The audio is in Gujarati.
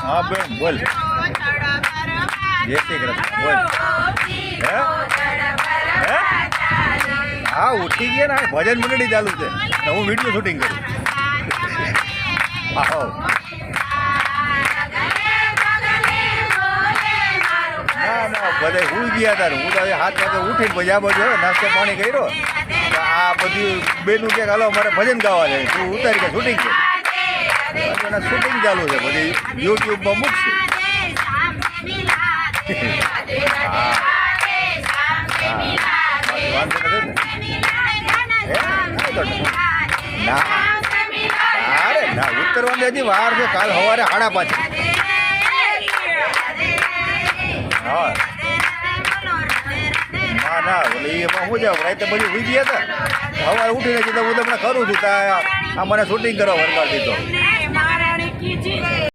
हाँ बेन बोल जय श्री कृष्ण बोल हाँ उठी गया ना भजन मंडળી ચાલુ છે ને હું વિડિયો શૂટિંગ કરું આવો ના ના બધા હું ગયા હતા હું તો 7 વાગે ઉઠીને પછી આ બધું નાસ્તો પાણી કર્યો આ બધી બેનું કે હાલો મારે ભજન ગાવા છે તું ઉતારી કે શૂટિંગ છે શૂટિંગ ચાલુ છે બધી યુટ્યુબમાં મૂકશે વાંધો નથી ને અરે ના ઉતરવાની હજી વાર છે કાલ સવારે 5:30 હા ના ના એટલે એમાં શું જાવ રાતે બધું ઉઈ ગયા હતા સવારે ઉઠીને કીધું હું તમને કરું છું આ મને શૂટિંગ કરવા વરગાડ દીધો